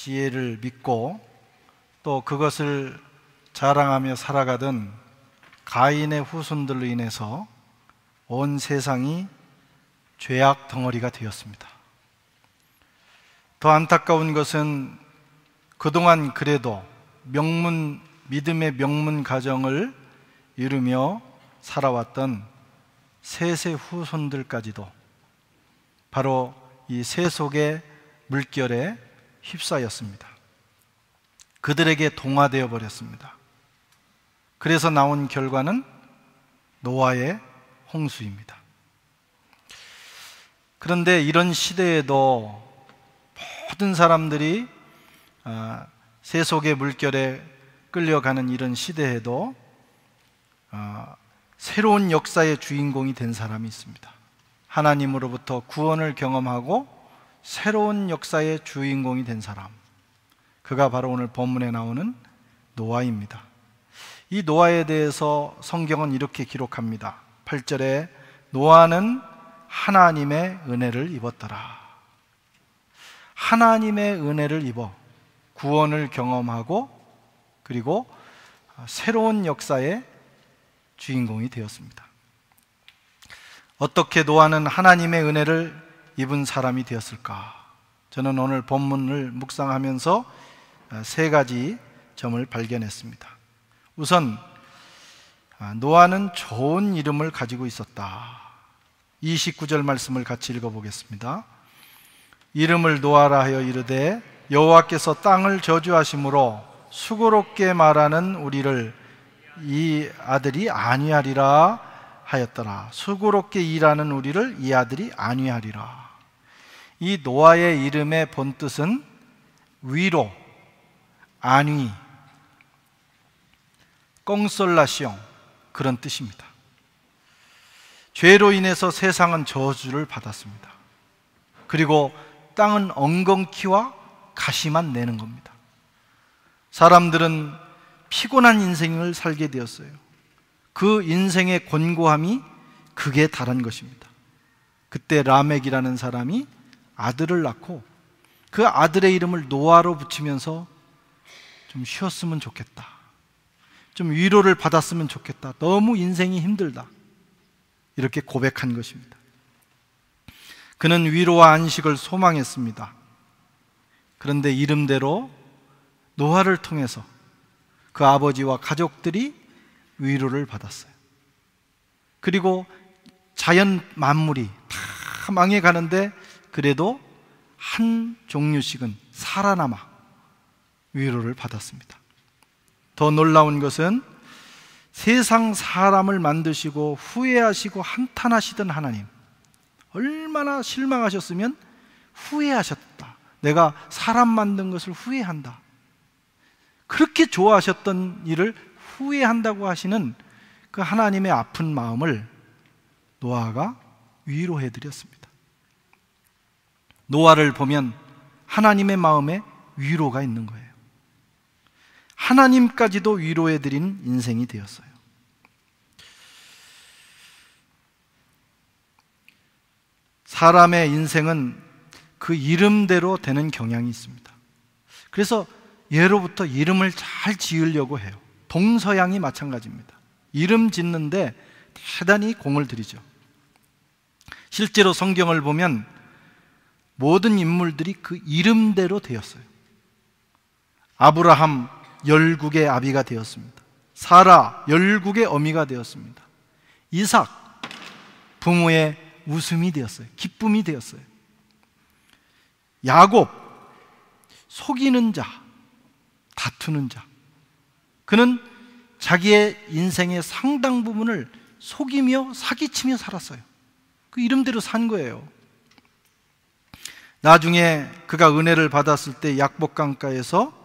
지혜를 믿고 또 그것을 자랑하며 살아가던 가인의 후손들로 인해서 온 세상이 죄악 덩어리가 되었습니다. 더 안타까운 것은 그동안 그래도 믿음의 명문 가정을 이루며 살아왔던 셋의 후손들까지도 바로 이 세속의 물결에 휩싸였습니다. 그들에게 동화되어 버렸습니다. 그래서 나온 결과는 노아의 홍수입니다. 그런데 이런 시대에도 모든 사람들이 세속의 물결에 끌려가는 이런 시대에도 새로운 역사의 주인공이 된 사람이 있습니다. 하나님으로부터 구원을 경험하고 새로운 역사의 주인공이 된 사람, 그가 바로 오늘 본문에 나오는 노아입니다. 이 노아에 대해서 성경은 이렇게 기록합니다. 8절에 노아는 하나님의 은혜를 입었더라. 하나님의 은혜를 입어 구원을 경험하고 그리고 새로운 역사의 주인공이 되었습니다. 어떻게 노아는 하나님의 은혜를 입은 사람이 되었을까? 저는 오늘 본문을 묵상하면서 세 가지 점을 발견했습니다. 우선 노아는 좋은 이름을 가지고 있었다. 29절 말씀을 같이 읽어보겠습니다. 이름을 노아라 하여 이르되 여호와께서 땅을 저주하심으로 수고롭게 말하는 우리를 이 아들이 안위하리라 하였더라. 수고롭게 일하는 우리를 이 아들이 안위하리라. 이 노아의 이름의 본뜻은 위로, 안위, 꽁솔라시옹, 그런 뜻입니다. 죄로 인해서 세상은 저주를 받았습니다. 그리고 땅은 엉겅퀴와 가시만 내는 겁니다. 사람들은 피곤한 인생을 살게 되었어요. 그 인생의 곤고함이 극에 달한 것입니다. 그때 라멕이라는 사람이 아들을 낳고 그 아들의 이름을 노아로 붙이면서 좀 쉬었으면 좋겠다, 좀 위로를 받았으면 좋겠다, 너무 인생이 힘들다, 이렇게 고백한 것입니다. 그는 위로와 안식을 소망했습니다. 그런데 이름대로 노아를 통해서 그 아버지와 가족들이 위로를 받았어요. 그리고 자연 만물이 다 망해가는데 그래도 한 종류씩은 살아남아 위로를 받았습니다. 더 놀라운 것은 세상 사람을 만드시고 후회하시고 한탄하시던 하나님, 얼마나 실망하셨으면 후회하셨다. 내가 사람 만든 것을 후회한다. 그렇게 좋아하셨던 일을 후회한다고 하시는 그 하나님의 아픈 마음을 노아가 위로해 드렸습니다. 노아를 보면 하나님의 마음에 위로가 있는 거예요. 하나님까지도 위로해 드린 인생이 되었어요. 사람의 인생은 그 이름대로 되는 경향이 있습니다. 그래서 예로부터 이름을 잘 지으려고 해요. 동서양이 마찬가지입니다. 이름 짓는데 대단히 공을 들이죠. 실제로 성경을 보면 모든 인물들이 그 이름대로 되었어요. 아브라함 열국의 아비가 되었습니다. 사라 열국의 어미가 되었습니다. 이삭 부모의 웃음이 되었어요. 기쁨이 되었어요. 야곱 속이는 자, 다투는 자. 그는 자기의 인생의 상당 부분을 속이며 사기치며 살았어요. 그 이름대로 산 거예요. 나중에 그가 은혜를 받았을 때 약복강가에서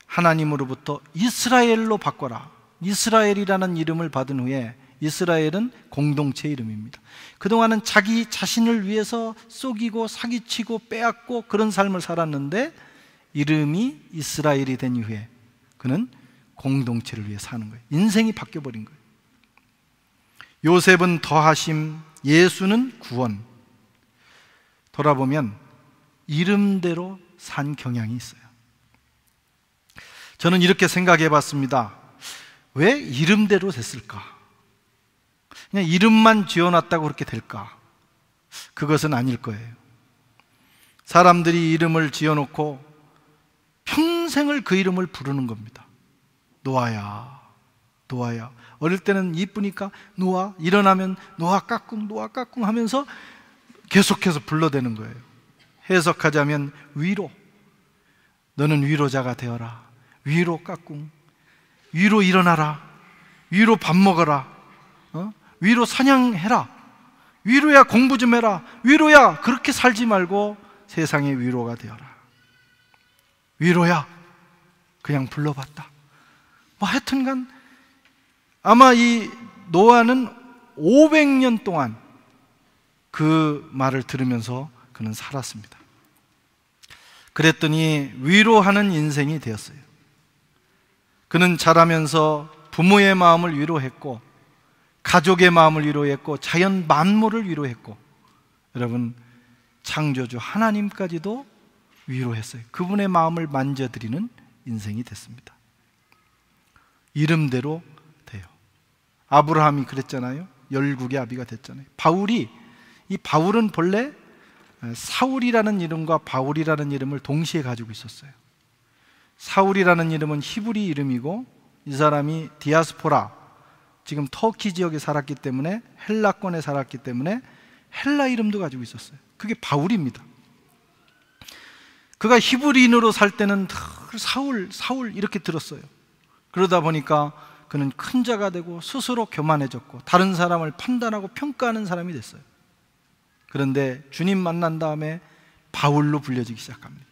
하나님으로부터 이스라엘로 바꿔라, 이스라엘이라는 이름을 받은 후에, 이스라엘은 공동체 이름입니다. 그동안은 자기 자신을 위해서 속이고 사기치고 빼앗고 그런 삶을 살았는데 이름이 이스라엘이 된 이후에 그는 공동체를 위해 사는 거예요. 인생이 바뀌어버린 거예요. 요셉은 더하심, 예수는 구원. 돌아보면 이름대로 산 경향이 있어요. 저는 이렇게 생각해 봤습니다. 왜 이름대로 됐을까? 그냥 이름만 지어놨다고 그렇게 될까? 그것은 아닐 거예요. 사람들이 이름을 지어놓고 평생을 그 이름을 부르는 겁니다. 노아야, 노아야. 어릴 때는 이쁘니까 노아, 일어나면 노아 까꿍, 노아 까꿍 하면서 계속해서 불러대는 거예요. 해석하자면 위로, 너는 위로자가 되어라. 위로 까꿍, 위로 일어나라. 위로 밥 먹어라. 위로 사냥해라. 위로야 공부 좀 해라. 위로야 그렇게 살지 말고 세상의 위로가 되어라. 위로야 그냥 불러봤다. 뭐 하여튼간 아마 이 노아는 500년 동안 그 말을 들으면서 그는 살았습니다. 그랬더니 위로하는 인생이 되었어요. 그는 자라면서 부모의 마음을 위로했고, 가족의 마음을 위로했고, 자연 만물을 위로했고, 여러분 창조주 하나님까지도 위로했어요. 그분의 마음을 만져드리는 인생이 됐습니다. 이름대로 돼요. 아브라함이 그랬잖아요. 열국의 아비가 됐잖아요. 이 바울은 본래 사울이라는 이름과 바울이라는 이름을 동시에 가지고 있었어요. 사울이라는 이름은 히브리 이름이고, 이 사람이 디아스포라, 지금 터키 지역에 살았기 때문에, 헬라권에 살았기 때문에 헬라 이름도 가지고 있었어요. 그게 바울입니다. 그가 히브리인으로 살 때는 사울 이렇게 들었어요. 그러다 보니까 그는 큰 자가 되고 스스로 교만해졌고 다른 사람을 판단하고 평가하는 사람이 됐어요. 그런데 주님 만난 다음에 바울로 불려지기 시작합니다.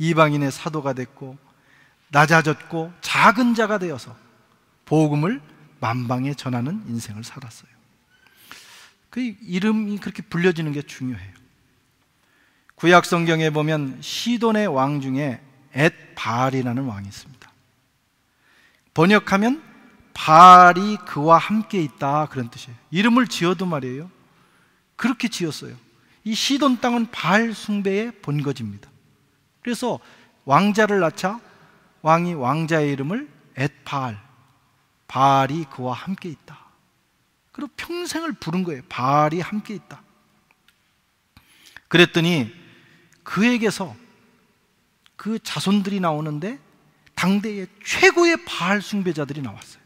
이방인의 사도가 됐고 낮아졌고 작은 자가 되어서 복음을 만방에 전하는 인생을 살았어요. 그 이름이 그렇게 불려지는 게 중요해요. 구약 성경에 보면 시돈의 왕 중에 엣바알이라는 왕이 있습니다. 번역하면 바알이 그와 함께 있다, 그런 뜻이에요. 이름을 지어도 말이에요, 그렇게 지었어요. 이 시돈 땅은 바알 숭배의 본거지입니다. 그래서 왕자를 낳자 왕이 왕자의 이름을 엣바알, 바알이 그와 함께 있다. 그리고 평생을 부른 거예요. 바알이 함께 있다. 그랬더니 그에게서 그 자손들이 나오는데 당대의 최고의 바알 숭배자들이 나왔어요.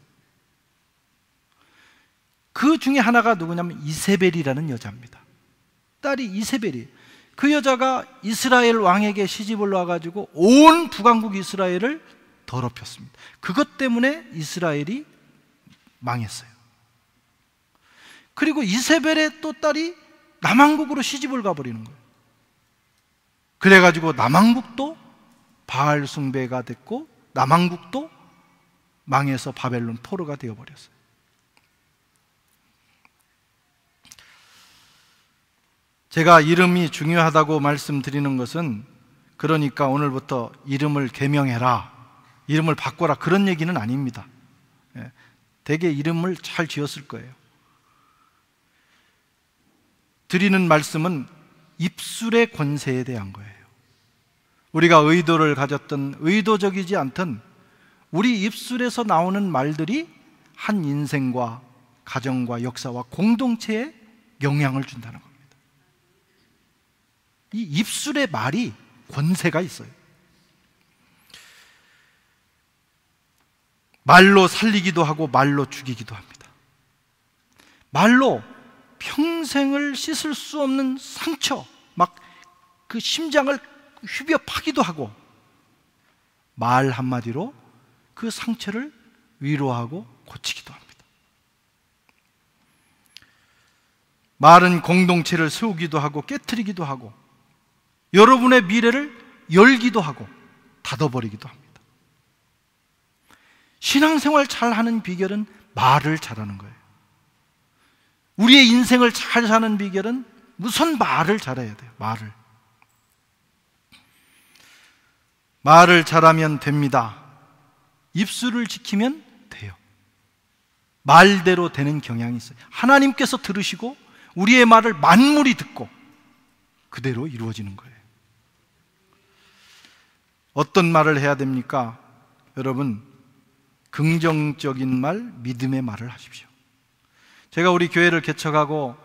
그 중에 하나가 누구냐면 이세벨이라는 여자입니다. 딸이 이세벨이, 그 여자가 이스라엘 왕에게 시집을 와가지고 온 북왕국 이스라엘을 더럽혔습니다. 그것 때문에 이스라엘이 망했어요. 그리고 이세벨의 또 딸이 남왕국으로 시집을 가버리는 거예요. 그래가지고 남왕국도 바알 숭배가 됐고 남왕국도 망해서 바벨론 포로가 되어버렸어요. 제가 이름이 중요하다고 말씀드리는 것은, 그러니까 오늘부터 이름을 개명해라, 이름을 바꿔라, 그런 얘기는 아닙니다. 되게 이름을 잘 지었을 거예요. 드리는 말씀은 입술의 권세에 대한 거예요. 우리가 의도를 가졌든 의도적이지 않든 우리 입술에서 나오는 말들이 한 인생과 가정과 역사와 공동체에 영향을 준다는 겁니다. 이 입술의 말이 권세가 있어요. 말로 살리기도 하고 말로 죽이기도 합니다. 말로 평생을 씻을 수 없는 상처, 막 그 심장을 휘벼 파기도 하고, 말 한마디로 그 상처를 위로하고 고치기도 합니다. 말은 공동체를 세우기도 하고 깨트리기도 하고, 여러분의 미래를 열기도 하고 닫아버리기도 합니다. 신앙생활 잘하는 비결은 말을 잘하는 거예요. 우리의 인생을 잘 사는 비결은 우선 말을 잘해야 돼요. 말을 잘하면 됩니다. 입술을 지키면 돼요. 말대로 되는 경향이 있어요. 하나님께서 들으시고 우리의 말을 만물이 듣고 그대로 이루어지는 거예요. 어떤 말을 해야 됩니까? 여러분, 긍정적인 말, 믿음의 말을 하십시오. 제가 우리 교회를 개척하고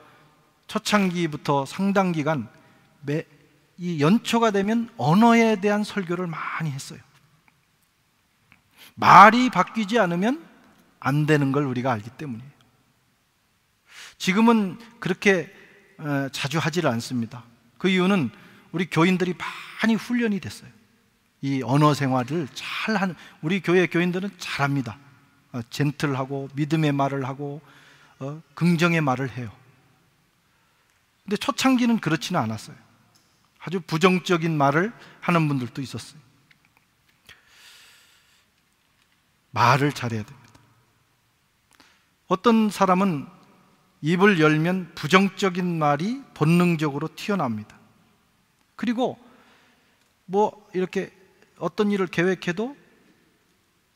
초창기부터 상당 기간 이 연초가 되면 언어에 대한 설교를 많이 했어요. 말이 바뀌지 않으면 안 되는 걸 우리가 알기 때문이에요. 지금은 그렇게 자주 하지를 않습니다. 그 이유는 우리 교인들이 많이 훈련이 됐어요. 이 언어 생활을 잘하는, 우리 교회 교인들은 잘합니다. 젠틀하고 믿음의 말을 하고 긍정의 말을 해요. 근데 초창기는 그렇지는 않았어요. 아주 부정적인 말을 하는 분들도 있었어요. 말을 잘해야 됩니다. 어떤 사람은 입을 열면 부정적인 말이 본능적으로 튀어나옵니다. 그리고 뭐 이렇게 어떤 일을 계획해도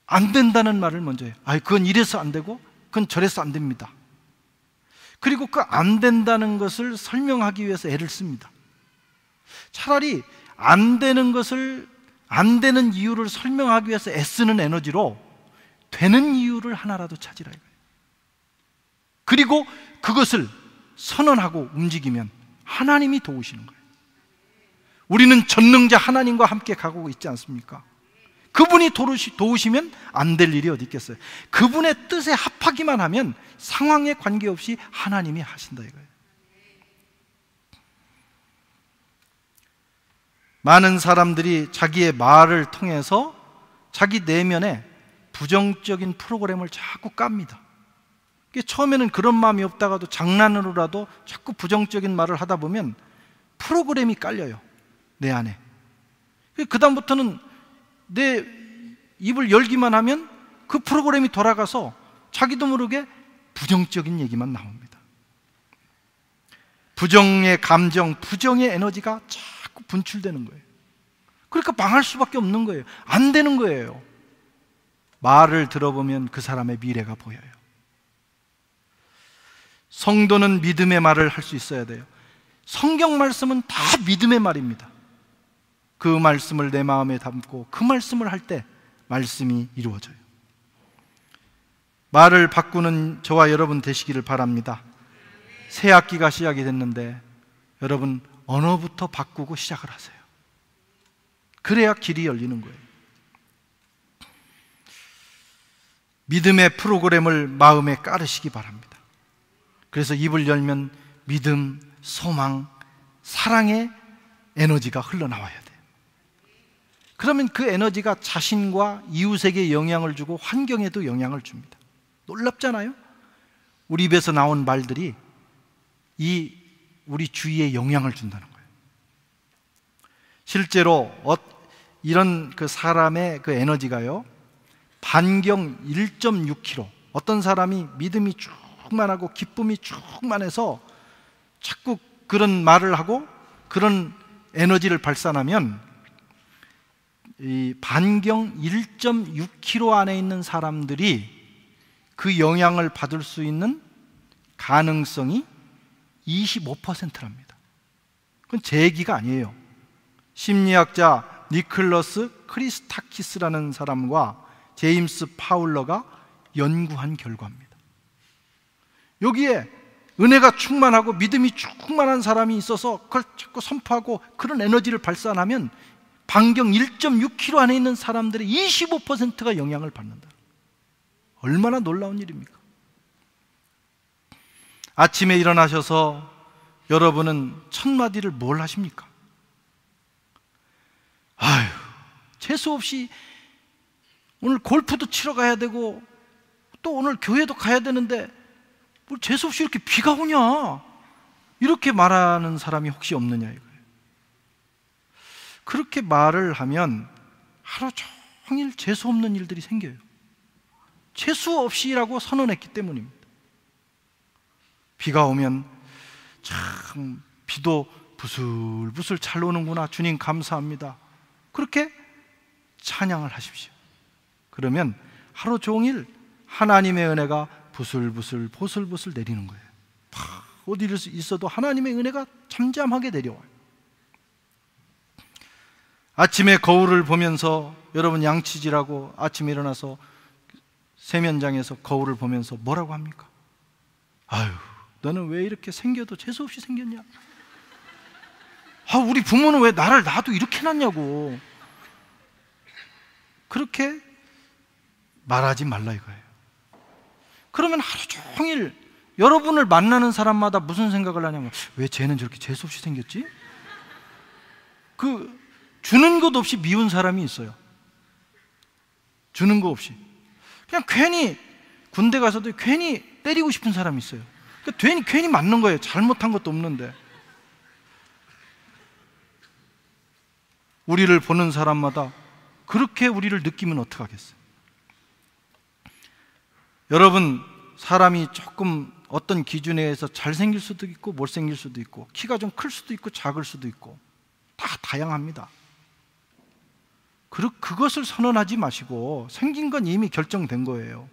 안 된다는 말을 먼저 해요. 그건 이래서 안 되고 그건 저래서 안 됩니다. 그리고 그 안 된다는 것을 설명하기 위해서 애를 씁니다. 차라리 안 되는 것을, 안 되는 이유를 설명하기 위해서 애쓰는 에너지로 되는 이유를 하나라도 찾으라 이거예요. 그리고 그것을 선언하고 움직이면 하나님이 도우시는 거예요. 우리는 전능자 하나님과 함께 가고 있지 않습니까? 그분이 도우시면 안 될 일이 어디 있겠어요? 그분의 뜻에 합하기만 하면 상황에 관계없이 하나님이 하신다 이거예요. 많은 사람들이 자기의 말을 통해서 자기 내면에 부정적인 프로그램을 자꾸 깝니다. 처음에는 그런 마음이 없다가도 장난으로라도 자꾸 부정적인 말을 하다 보면 프로그램이 깔려요, 내 안에. 그 다음부터는 내 입을 열기만 하면 그 프로그램이 돌아가서 자기도 모르게 부정적인 얘기만 나옵니다. 부정의 감정, 부정의 에너지가 자꾸 분출되는 거예요. 그러니까 망할 수밖에 없는 거예요. 안 되는 거예요. 말을 들어보면 그 사람의 미래가 보여요. 성도는 믿음의 말을 할 수 있어야 돼요. 성경 말씀은 다 믿음의 말입니다. 그 말씀을 내 마음에 담고 그 말씀을 할 때 말씀이 이루어져요. 말을 바꾸는 저와 여러분 되시기를 바랍니다. 새 학기가 시작이 됐는데 여러분 언어부터 바꾸고 시작을 하세요. 그래야 길이 열리는 거예요. 믿음의 프로그램을 마음에 깔으시기 바랍니다. 그래서 입을 열면 믿음, 소망, 사랑의 에너지가 흘러나와야 돼요. 그러면 그 에너지가 자신과 이웃에게 영향을 주고 환경에도 영향을 줍니다. 놀랍잖아요? 우리 입에서 나온 말들이 우리 주위에 영향을 준다는 거예요. 실제로 이런 그 사람의 그 에너지가요, 반경 1.6km, 어떤 사람이 믿음이 충만하고 기쁨이 충만해서 자꾸 그런 말을 하고 그런 에너지를 발산하면 이 반경 1.6km 안에 있는 사람들이 그 영향을 받을 수 있는 가능성이 25%랍니다. 그건 제 얘기가 아니에요. 심리학자 니클러스 크리스타키스라는 사람과 제임스 파울러가 연구한 결과입니다. 여기에 은혜가 충만하고 믿음이 충만한 사람이 있어서 그걸 자꾸 선포하고 그런 에너지를 발산하면 반경 1.6km 안에 있는 사람들의 25%가 영향을 받는다. 얼마나 놀라운 일입니까? 아침에 일어나셔서 여러분은 첫 마디를 뭘 하십니까? 아유, 재수 없이 오늘 골프도 치러 가야 되고 또 오늘 교회도 가야 되는데 뭘 재수 없이 이렇게 비가 오냐, 이렇게 말하는 사람이 혹시 없느냐 이거예요. 그렇게 말을 하면 하루 종일 재수 없는 일들이 생겨요. 재수 없이라고 선언했기 때문입니다. 비가 오면 참 비도 부슬부슬 잘 오는구나, 주님 감사합니다, 그렇게 찬양을 하십시오. 그러면 하루 종일 하나님의 은혜가 부슬부슬 보슬보슬 내리는 거예요. 어디를 있어도 하나님의 은혜가 잠잠하게 내려와요. 아침에 거울을 보면서 여러분 양치질하고 아침에 일어나서 세면장에서 거울을 보면서 뭐라고 합니까? 아유, 너는 왜 이렇게 생겨도 재수없이 생겼냐? 아, 우리 부모는 왜 나를 놔도 이렇게 낳냐고. 그렇게 말하지 말라 이거예요. 그러면 하루 종일 여러분을 만나는 사람마다 무슨 생각을 하냐면, 왜 쟤는 저렇게 재수없이 생겼지? 주는 것 없이 미운 사람이 있어요. 주는 것 없이 그냥 괜히 군대 가서도 괜히 때리고 싶은 사람이 있어요. 그러니까 괜히 맞는 거예요. 잘못한 것도 없는데. 우리를 보는 사람마다 그렇게 우리를 느끼면 어떡하겠어요? 여러분, 사람이 조금 어떤 기준에 의해서 잘생길 수도 있고 못생길 수도 있고 키가 좀 클 수도 있고 작을 수도 있고 다 다양합니다. 그것을 선언하지 마시고 생긴 건 이미 결정된 거예요.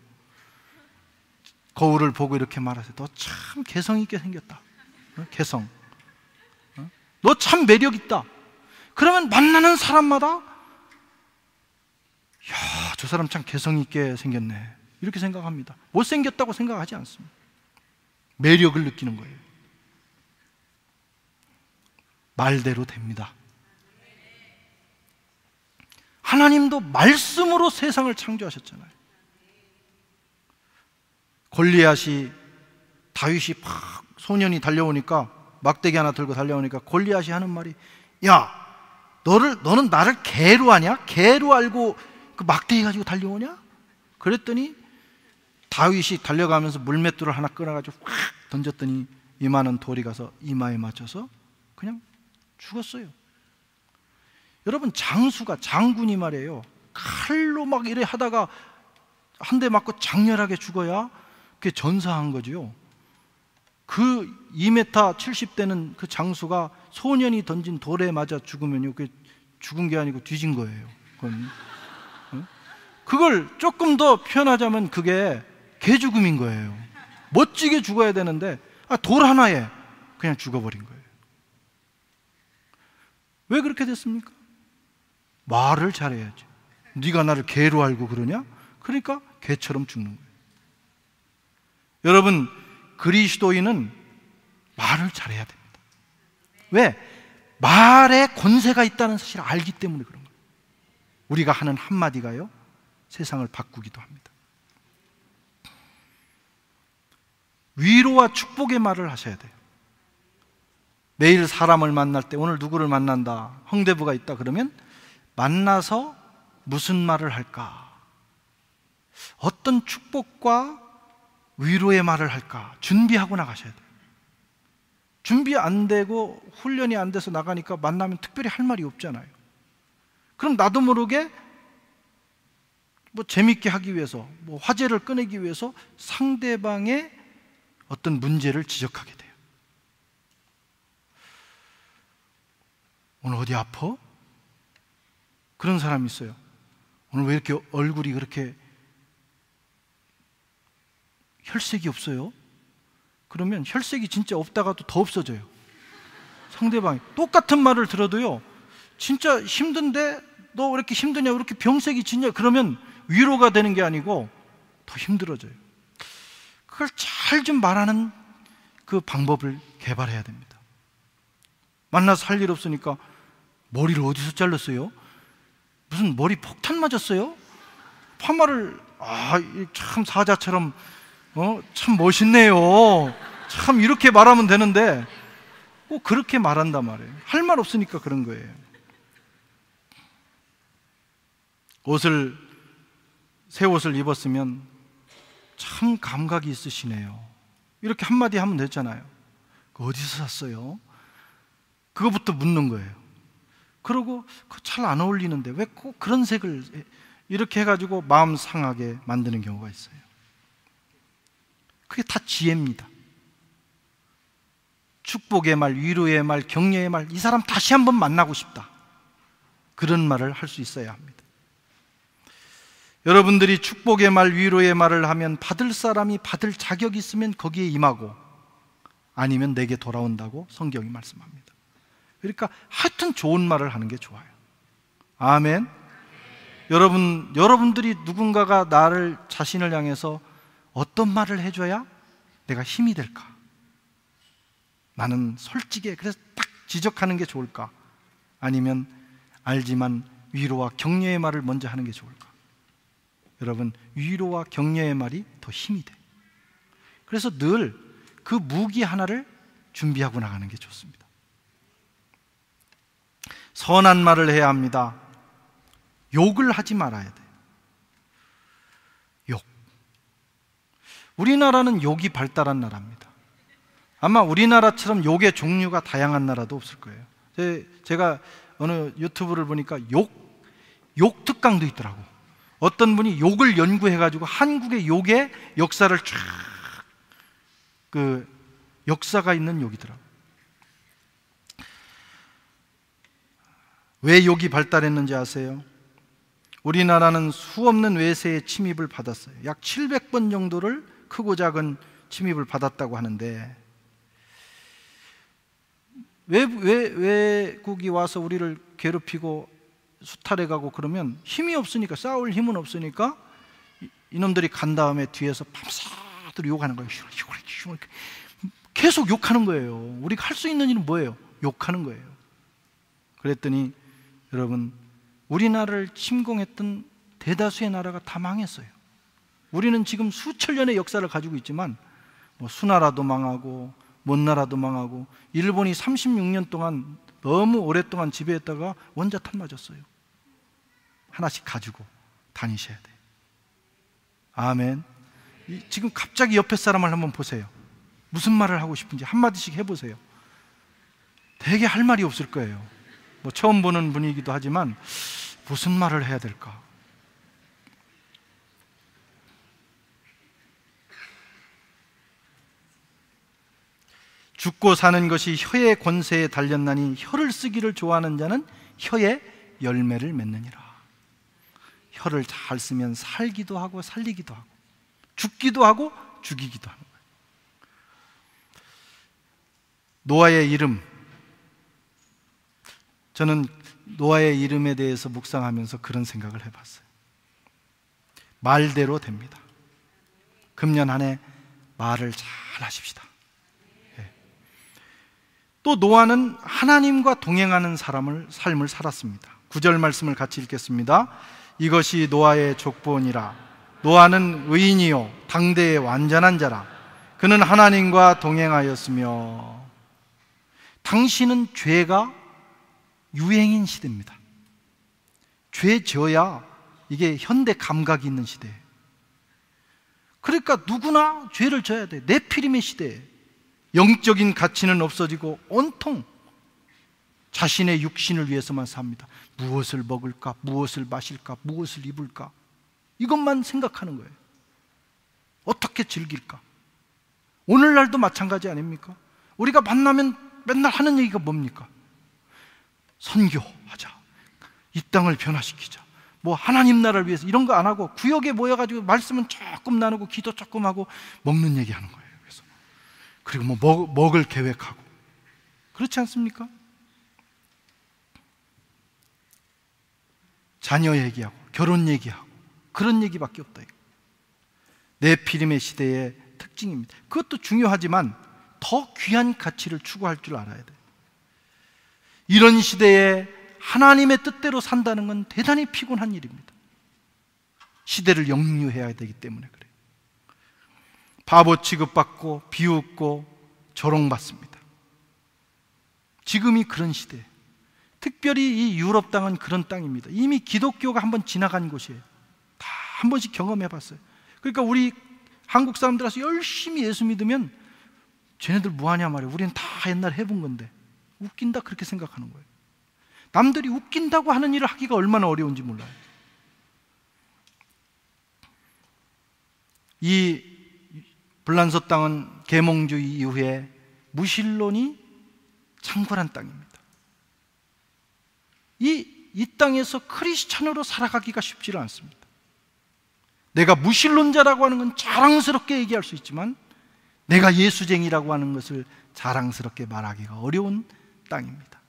거울을 보고 이렇게 말하세요. 너 참 개성 있게 생겼다. 개성. 너 참 매력 있다. 그러면 만나는 사람마다 야, 저 사람 참 개성 있게 생겼네, 이렇게 생각합니다. 못생겼다고 생각하지 않습니다. 매력을 느끼는 거예요. 말대로 됩니다. 하나님도 말씀으로 세상을 창조하셨잖아요. 골리앗이, 다윗이 팍 소년이 달려오니까, 막대기 하나 들고 달려오니까 골리앗이 하는 말이, 야, 너는 나를 개로 아냐? 개로 알고 그 막대기 가지고 달려오냐? 그랬더니 다윗이 달려가면서 물맷돌을 하나 끊어가지고 확 던졌더니 이마는 돌이 가서 이마에 맞춰서 그냥 죽었어요. 여러분, 장군이 말이에요, 칼로 막 이래 하다가 한 대 맞고 장렬하게 죽어야 그게 전사한 거지요. 그 2m 70대는 그 장수가 소년이 던진 돌에 맞아 죽으면요, 그게 죽은 게 아니고 뒤진 거예요. 그걸 조금 더 표현하자면 그게 개죽음인 거예요. 멋지게 죽어야 되는데 돌 하나에 그냥 죽어버린 거예요. 왜 그렇게 됐습니까? 말을 잘해야지. 네가 나를 개로 알고 그러냐? 그러니까 개처럼 죽는 거예요. 여러분, 그리스도인은 말을 잘해야 됩니다. 왜? 말에 권세가 있다는 사실을 알기 때문에 그런 거예요. 우리가 하는 한마디가요, 세상을 바꾸기도 합니다. 위로와 축복의 말을 하셔야 돼요. 매일 사람을 만날 때, 오늘 누구를 만난다, 홍대부가 있다 그러면 만나서 무슨 말을 할까? 어떤 축복과 위로의 말을 할까? 준비하고 나가셔야 돼요. 준비 안 되고 훈련이 안 돼서 나가니까 만나면 특별히 할 말이 없잖아요. 그럼 나도 모르게 재밌게 하기 위해서, 화제를 꺼내기 위해서 상대방의 어떤 문제를 지적하게 돼요. 오늘 어디 아파? 그런 사람이 있어요. 오늘 왜 이렇게 얼굴이 그렇게 혈색이 없어요? 그러면 혈색이 진짜 없다가도 더 없어져요. 상대방이 똑같은 말을 들어도요, 진짜 힘든데 너 왜 이렇게 힘드냐, 왜 이렇게 병색이 짙냐, 그러면 위로가 되는 게 아니고 더 힘들어져요. 그걸 잘 좀 말하는 그 방법을 개발해야 됩니다. 만나서 할 일 없으니까 머리를 어디서 잘랐어요? 무슨 머리 폭탄 맞았어요? 파마를 참 사자처럼 참 멋있네요. 참 이렇게 말하면 되는데 꼭 그렇게 말한단 말이에요. 할 말 없으니까 그런 거예요. 새 옷을 입었으면 참 감각이 있으시네요, 이렇게 한마디 하면 됐잖아요. 어디서 샀어요? 그거부터 묻는 거예요. 그러고 잘 안 어울리는데 왜 꼭 그런 색을, 이렇게 해가지고 마음 상하게 만드는 경우가 있어요. 그게 다 지혜입니다. 축복의 말, 위로의 말, 격려의 말, 이 사람 다시 한번 만나고 싶다, 그런 말을 할 수 있어야 합니다. 여러분들이 축복의 말, 위로의 말을 하면 받을 사람이 받을 자격이 있으면 거기에 임하고, 아니면 내게 돌아온다고 성경이 말씀합니다. 그러니까 하여튼 좋은 말을 하는 게 좋아요. 아멘. 여러분들이 누군가가 나를 자신을 향해서 어떤 말을 해줘야 내가 힘이 될까? 나는 솔직히 그래서 딱 지적하는 게 좋을까? 아니면 알지만 위로와 격려의 말을 먼저 하는 게 좋을까? 여러분, 위로와 격려의 말이 더 힘이 돼. 그래서 늘 그 무기 하나를 준비하고 나가는 게 좋습니다. 선한 말을 해야 합니다. 욕을 하지 말아야 돼요. 욕. 우리나라는 욕이 발달한 나라입니다. 아마 우리나라처럼 욕의 종류가 다양한 나라도 없을 거예요. 제가 어느 유튜브를 보니까 욕 특강도 있더라고. 어떤 분이 욕을 연구해가지고 한국의 욕의 역사를 쫙 역사가 있는 욕이더라고. 왜 욕이 발달했는지 아세요? 우리나라는 수없는 외세의 침입을 받았어요. 약 700번 정도를 크고 작은 침입을 받았다고 하는데, 외국이 와서 우리를 괴롭히고 수탈해가고 그러면 힘이 없으니까, 싸울 힘은 없으니까 이놈들이 간 다음에 뒤에서 밤새도록 욕하는 거예요. 계속 욕하는 거예요. 우리가 할 수 있는 일은 뭐예요? 욕하는 거예요. 그랬더니 여러분, 우리나라를 침공했던 대다수의 나라가 다 망했어요. 우리는 지금 수천 년의 역사를 가지고 있지만 수나라도 망하고 먼 나라도 망하고, 일본이 36년 동안 너무 오랫동안 지배했다가 원자탄 맞았어요. 하나씩 가지고 다니셔야 돼요. 아멘. 지금 갑자기 옆에 사람을 한번 보세요. 무슨 말을 하고 싶은지 한마디씩 해보세요. 되게 할 말이 없을 거예요. 처음 보는 분이기도 하지만 무슨 말을 해야 될까? 죽고 사는 것이 혀의 권세에 달렸나니 혀를 쓰기를 좋아하는 자는 혀의 열매를 맺느니라. 혀를 잘 쓰면 살기도 하고 살리기도 하고 죽기도 하고 죽이기도 하는 거예요. 노아의 이름, 저는 노아의 이름에 대해서 묵상하면서 그런 생각을 해봤어요. 말대로 됩니다. 금년 한 해 말을 잘 하십시다. 또 노아는 하나님과 동행하는 삶을 살았습니다. 9절 말씀을 같이 읽겠습니다. 이것이 노아의 족보니라. 노아는 의인이요 당대의 완전한 자라. 그는 하나님과 동행하였으며. 당신은 죄가 유행인 시대입니다. 죄 지어야 이게 현대 감각이 있는 시대예요. 그러니까 누구나 죄를 져야 돼. 네피림의 시대에 영적인 가치는 없어지고 온통 자신의 육신을 위해서만 삽니다. 무엇을 먹을까? 무엇을 마실까? 무엇을 입을까? 이것만 생각하는 거예요. 어떻게 즐길까? 오늘날도 마찬가지 아닙니까? 우리가 만나면 맨날 하는 얘기가 뭡니까? 선교하자, 이 땅을 변화시키자, 하나님 나라를 위해서, 이런 거 안 하고 구역에 모여가지고 말씀은 조금 나누고 기도 조금 하고 먹는 얘기 하는 거예요. 그리고 먹을 계획하고. 그렇지 않습니까? 자녀 얘기하고 결혼 얘기하고 그런 얘기밖에 없다. 네피림의 시대의 특징입니다. 그것도 중요하지만 더 귀한 가치를 추구할 줄 알아야 돼요. 이런 시대에 하나님의 뜻대로 산다는 건 대단히 피곤한 일입니다. 시대를 역류해야 되기 때문에 그래요. 바보 취급받고 비웃고 조롱받습니다. 지금이 그런 시대예요. 특별히 이 유럽 땅은 그런 땅입니다. 이미 기독교가 한번 지나간 곳이에요. 다 한 번씩 경험해 봤어요. 그러니까 우리 한국 사람들 와서 열심히 예수 믿으면 쟤네들 뭐하냐 말이에요. 우리는 다 옛날에 해본 건데 웃긴다 그렇게 생각하는 거예요. 남들이 웃긴다고 하는 일을 하기가 얼마나 어려운지 몰라요. 이 불란서 땅은 계몽주의 이후에 무신론이 창궐한 땅입니다. 이 땅에서 크리스찬으로 살아가기가 쉽지 않습니다. 내가 무신론자라고 하는 건 자랑스럽게 얘기할 수 있지만 내가 예수쟁이라고 하는 것을 자랑스럽게 말하기가 어려운 땅입니다.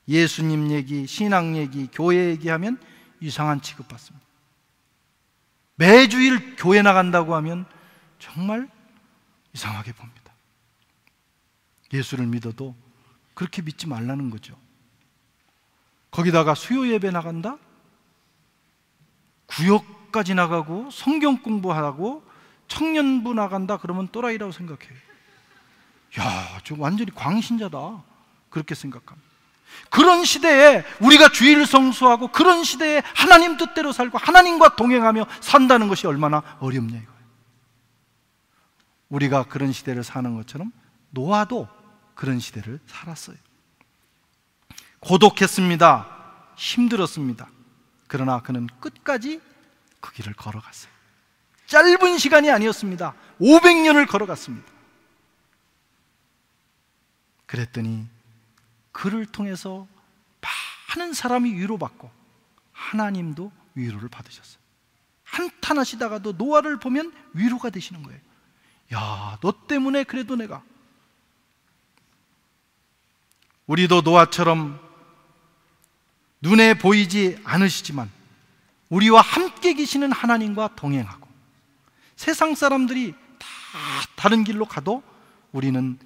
예수님 얘기, 신앙 얘기, 교회 얘기하면 이상한 취급받습니다. 매주일 교회 나간다고 하면 정말 이상하게 봅니다. 예수를 믿어도 그렇게 믿지 말라는 거죠. 거기다가 수요 예배 나간다? 구역까지 나가고 성경 공부하고 청년부 나간다 그러면 또라이라고 생각해요. 야, 저 완전히 광신자다 그렇게 생각합니다. 그런 시대에 우리가 주일을 성수하고 그런 시대에 하나님 뜻대로 살고 하나님과 동행하며 산다는 것이 얼마나 어렵냐 이거예요. 우리가 그런 시대를 사는 것처럼 노아도 그런 시대를 살았어요. 고독했습니다. 힘들었습니다. 그러나 그는 끝까지 그 길을 걸어갔어요. 짧은 시간이 아니었습니다. 500년을 걸어갔습니다. 그랬더니 그를 통해서 많은 사람이 위로받고 하나님도 위로를 받으셨어요. 한탄하시다가도 노아를 보면 위로가 되시는 거예요. 야, 너 때문에 그래도 내가. 우리도 노아처럼 눈에 보이지 않으시지만 우리와 함께 계시는 하나님과 동행하고 세상 사람들이 다 다른 길로 가도 우리는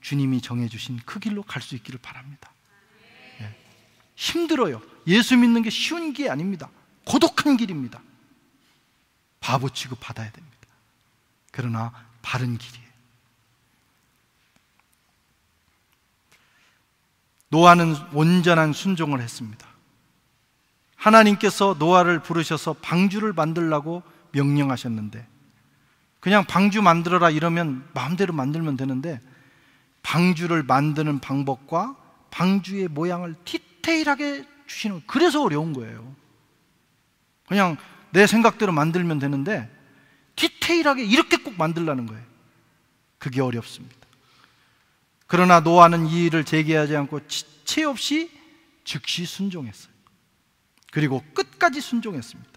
주님이 정해주신 그 길로 갈 수 있기를 바랍니다. 예. 힘들어요. 예수 믿는 게 쉬운 게 아닙니다. 고독한 길입니다. 바보 취급 받아야 됩니다. 그러나 바른 길이에요. 노아는 온전한 순종을 했습니다. 하나님께서 노아를 부르셔서 방주를 만들라고 명령하셨는데 그냥 방주 만들어라 이러면 마음대로 만들면 되는데 방주를 만드는 방법과 방주의 모양을 디테일하게 주시는, 그래서 어려운 거예요. 그냥 내 생각대로 만들면 되는데 디테일하게 이렇게 꼭 만들라는 거예요. 그게 어렵습니다. 그러나 노아는 이 일을 제기하지 않고 지체 없이 즉시 순종했어요. 그리고 끝까지 순종했습니다.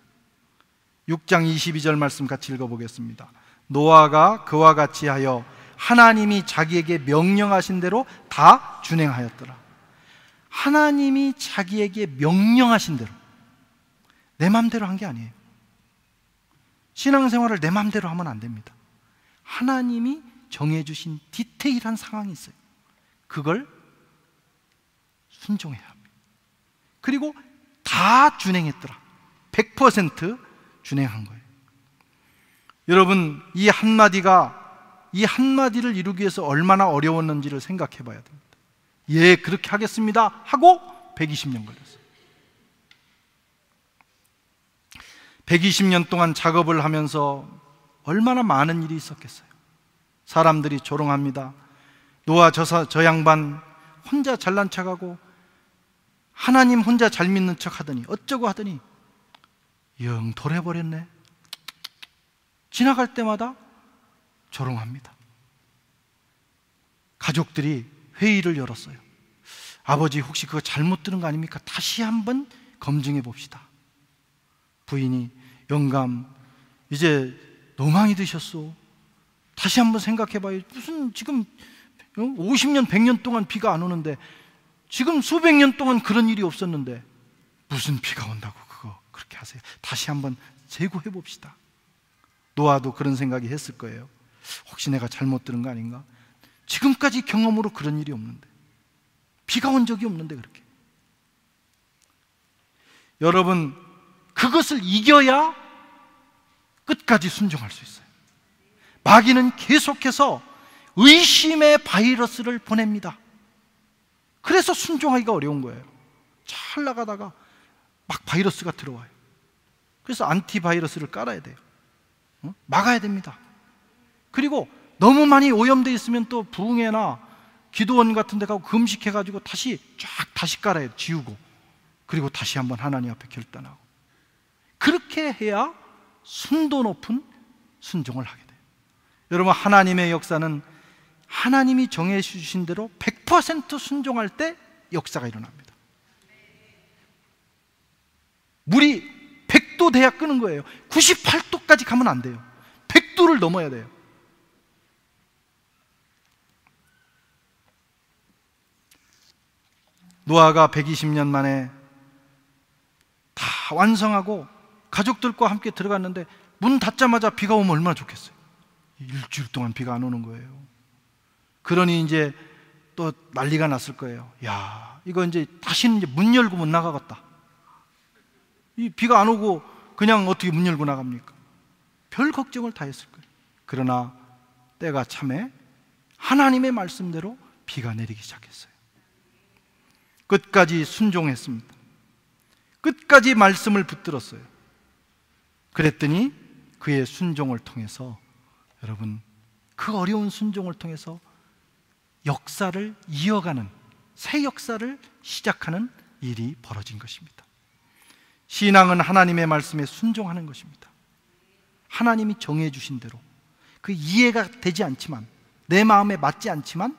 6장 22절 말씀 같이 읽어보겠습니다. 노아가 그와 같이 하여 하나님이 자기에게 명령하신 대로 다 준행하였더라. 하나님이 자기에게 명령하신 대로, 내 마음대로 한 게 아니에요. 신앙생활을 내 마음대로 하면 안 됩니다. 하나님이 정해주신 디테일한 상황이 있어요. 그걸 순종해야 합니다. 그리고 다 준행했더라. 100% 준행한 거예요. 여러분, 이 한마디를 이루기 위해서 얼마나 어려웠는지를 생각해 봐야 됩니다. 예, 그렇게 하겠습니다 하고 120년 걸렸어요. 120년 동안 작업을 하면서 얼마나 많은 일이 있었겠어요. 사람들이 조롱합니다. 노아 저 양반 혼자 잘난 척하고 하나님 혼자 잘 믿는 척 하더니 어쩌고 하더니 영 돌아버렸네. 지나갈 때마다 조롱합니다. 가족들이 회의를 열었어요. 아버지 혹시 그거 잘못 들은 거 아닙니까? 다시 한번 검증해 봅시다. 부인이 영감 이제 너무 많이 드셨어. 다시 한번 생각해 봐요. 무슨 지금 50년 100년 동안 비가 안 오는데 지금 수백 년 동안 그런 일이 없었는데 무슨 비가 온다고 그거 그렇게 하세요. 다시 한번 재고해 봅시다. 노아도 그런 생각이 했을 거예요. 혹시 내가 잘못 들은 거 아닌가? 지금까지 경험으로 그런 일이 없는데, 비가 온 적이 없는데 그렇게. 여러분, 그것을 이겨야 끝까지 순종할 수 있어요. 마귀는 계속해서 의심의 바이러스를 보냅니다. 그래서 순종하기가 어려운 거예요. 잘 나가다가 막 바이러스가 들어와요. 그래서 안티바이러스를 깔아야 돼요. 막아야 됩니다. 그리고 너무 많이 오염되어 있으면 또 부흥회나 기도원 같은 데 가고 금식해가지고 다시 깔아야 돼요. 지우고. 그리고 다시 한번 하나님 앞에 결단하고. 그렇게 해야 순도 높은 순종을 하게 돼요. 여러분, 하나님의 역사는 하나님이 정해주신 대로 100% 순종할 때 역사가 일어납니다. 물이 100도 돼야 끄는 거예요. 98도까지 가면 안 돼요. 100도를 넘어야 돼요. 노아가 120년 만에 다 완성하고 가족들과 함께 들어갔는데 문 닫자마자 비가 오면 얼마나 좋겠어요. 일주일 동안 비가 안 오는 거예요. 그러니 이제 또 난리가 났을 거예요. 야, 이거 이제 다시는 이제 문 열고 못 나가겠다. 이 비가 안 오고 그냥 어떻게 문 열고 나갑니까? 별 걱정을 다 했을 거예요. 그러나 때가 참에 하나님의 말씀대로 비가 내리기 시작했어요. 끝까지 순종했습니다. 끝까지 말씀을 붙들었어요. 그랬더니 그의 순종을 통해서, 여러분, 그 어려운 순종을 통해서 역사를 이어가는, 새 역사를 시작하는 일이 벌어진 것입니다. 신앙은 하나님의 말씀에 순종하는 것입니다. 하나님이 정해 주신 대로, 그 이해가 되지 않지만, 내 마음에 맞지 않지만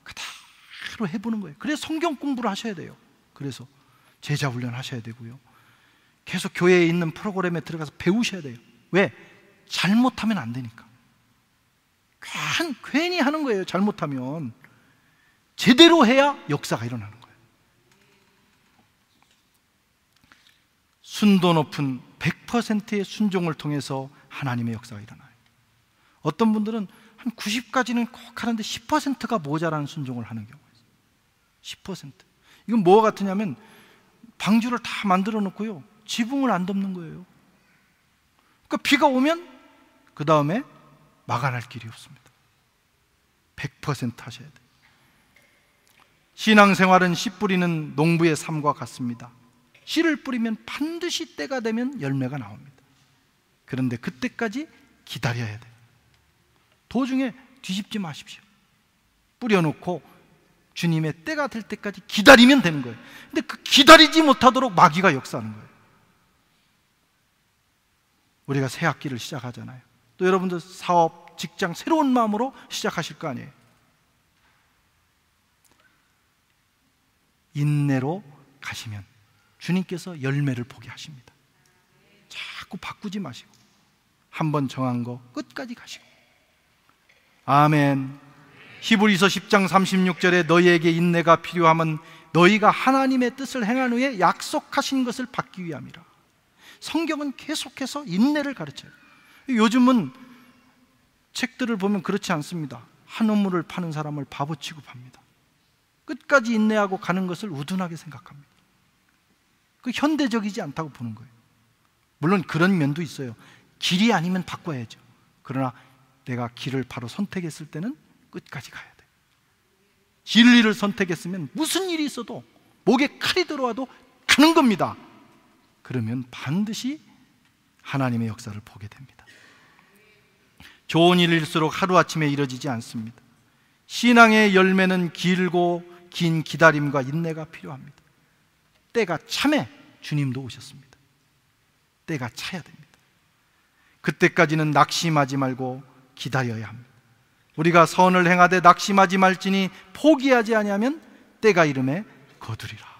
그대로 해보는 거예요. 그래서 성경 공부를 하셔야 돼요. 그래서 제자 훈련 하셔야 되고요, 계속 교회에 있는 프로그램에 들어가서 배우셔야 돼요. 왜? 잘못하면 안 되니까. 괜히 하는 거예요. 잘못하면. 제대로 해야 역사가 일어나는 거예요. 순도 높은 100%의 순종을 통해서 하나님의 역사가 일어나요. 어떤 분들은 한 90까지는 꼭 하는데 10%가 모자라는 순종을 하는 경우가 있어요. 10%. 이건 뭐와 같으냐면 방주를 다 만들어 놓고요, 지붕을 안 덮는 거예요. 그러니까 비가 오면 그 다음에 막아낼 길이 없습니다. 100% 하셔야 돼요. 신앙생활은 씨 뿌리는 농부의 삶과 같습니다. 씨를 뿌리면 반드시 때가 되면 열매가 나옵니다. 그런데 그때까지 기다려야 돼요. 도중에 뒤집지 마십시오. 뿌려놓고 주님의 때가 될 때까지 기다리면 되는 거예요. 근데 그 기다리지 못하도록 마귀가 역사하는 거예요. 우리가 새 학기를 시작하잖아요. 또 여러분들 사업, 직장 새로운 마음으로 시작하실 거 아니에요. 인내로 가시면 주님께서 열매를 보게 하십니다. 자꾸 바꾸지 마시고 한번 정한 거 끝까지 가시고. 아멘. 히브리서 10장 36절에 너희에게 인내가 필요함은 너희가 하나님의 뜻을 행한 후에 약속하신 것을 받기 위함이라. 성경은 계속해서 인내를 가르쳐요. 요즘은 책들을 보면 그렇지 않습니다. 한 우물을 파는 사람을 바보 취급합니다. 끝까지 인내하고 가는 것을 우둔하게 생각합니다. 그 현대적이지 않다고 보는 거예요. 물론 그런 면도 있어요. 길이 아니면 바꿔야죠. 그러나 내가 길을 바로 선택했을 때는 끝까지 가야 돼. 진리를 선택했으면 무슨 일이 있어도, 목에 칼이 들어와도 가는 겁니다. 그러면 반드시 하나님의 역사를 보게 됩니다. 좋은 일일수록 하루아침에 이루어지지 않습니다. 신앙의 열매는 길고 긴 기다림과 인내가 필요합니다. 때가 참에 주님도 오셨습니다. 때가 차야 됩니다. 그때까지는 낙심하지 말고 기다려야 합니다. 우리가 선을 행하되 낙심하지 말지니 포기하지 아니하면 때가 이름에 거두리라.